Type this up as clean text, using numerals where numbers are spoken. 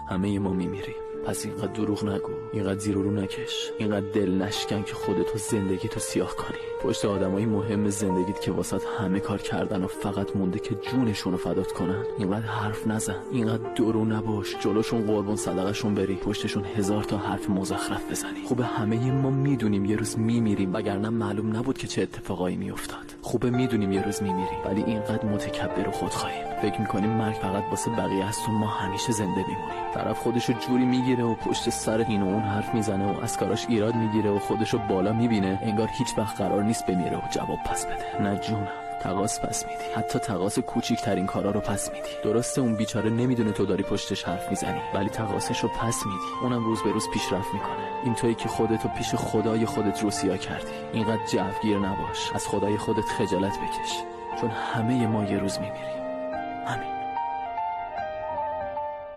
همه ما میمیریم، پس اینقدر دروغ نگو، اینقدر زیر و رو نکش، اینقدر دل نشکن که خودتو زندگیتو سیاه کنی. پشت آدمای مهم زندگیت که واسط همه کار کردن و فقط مونده که جونشونو فدات کنن اینقدر حرف نزن، اینقدر درو نباش، جلوشون قربون صدقشون بری، پشتشون 1000 تا حرف مزخرف بزنی. خوبه همه ما میدونیم یه روز میمیریم، وگرنه معلوم نبود که چه اتفاقایی میافتاد. خوبه میدونیم یه روز میمیریم، ولی اینقدر متکبر و خودخواهیم، فکر میکنیم مرگ فقط واسه بقیه است و ما همیشه زنده میمونیم. طرف خودشو جوری میگیره و پشت سر این و اون حرف میزنه و از کاراش ایراد میگیره و خودشو بالا میبینه، انگار هیچ وقت قرار نیست بمیره و جواب پس بده. نه جونم، تقاص پس میدی، حتی تقاص کوچیکترین کارا رو پس میدی. درسته اون بیچاره نمیدونه تو داری پشتش حرف میزنی، ولی تقاصش رو پس میدی. اونم روز به روز پیشرفت میکنه. این تویی که خودتو پیش خدای خودت روسیا کردی. اینقدر جوگیر نباش، از خدای خودت خجالت بکش، چون همه ما یه روز میمیریم. همین.